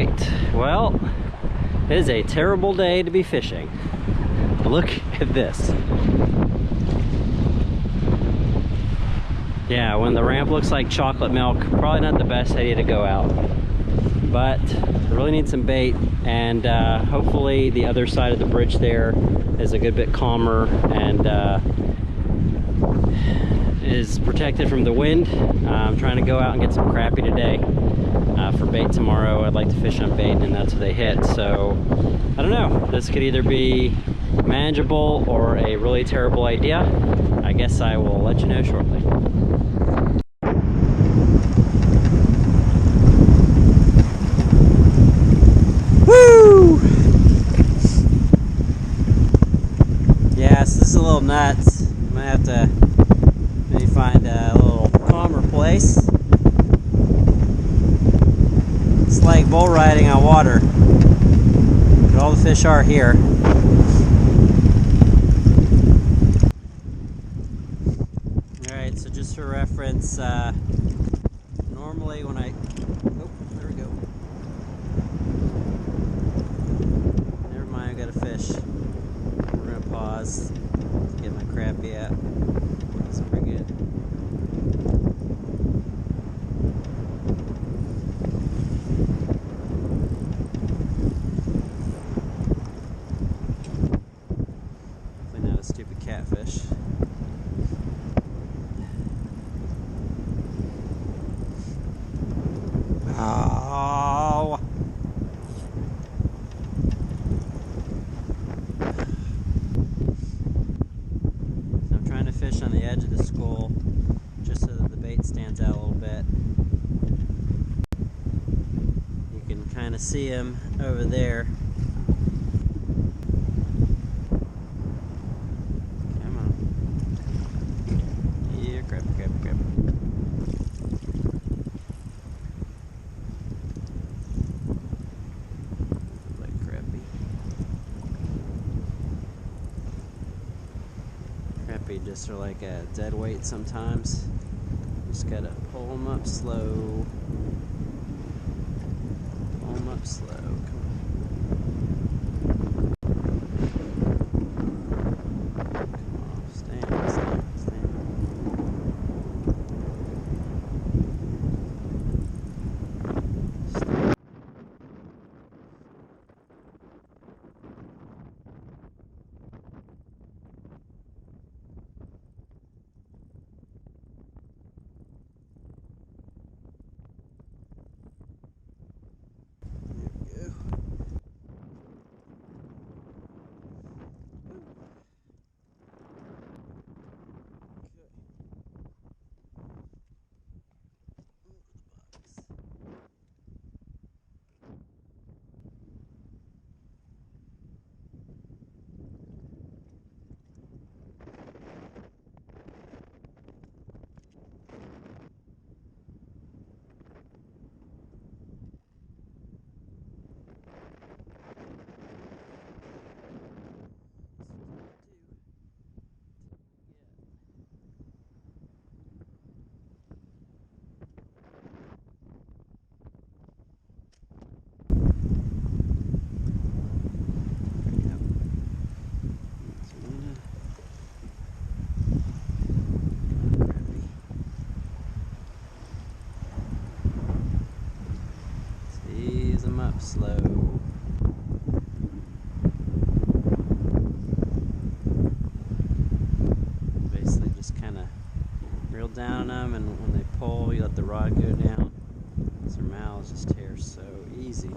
Alright, well, it is a terrible day to be fishing. Look at this. Yeah, when the ramp looks like chocolate milk, probably not the best idea to go out. But I really need some bait, and hopefully the other side of the bridge there is a good bit calmer and is protected from the wind. I'm trying to go out and get some crappie today for bait tomorrow. I'd like to fish on bait, and that's what they hit. So I don't know, this could either be manageable or a really terrible idea. I guess I will let you know shortly. Woo! Yeah, so this is a little nuts. I'm gonna have to maybe find a little calmer place. It's like bull riding on water. But all the fish are here. Alright, so just for reference, normally when I... Oh, there we go. Never mind, I got a fish. We're going to pause to get my crappie out. That's pretty good. Definitely not a stupid catfish. Oh! So I'm trying to fish on the edge of the school just so that the bait stands out a little bit. You can kind of see him over there. Come on. Yeah, grab. Crappie just are like a dead weight sometimes. Just gotta pull them up slow. Pull them up slow. Come on. Come on. Stand. Up slow. Basically just kind of reel down on them, and when they pull, you let the rod go down. Their mouths just tear so easy.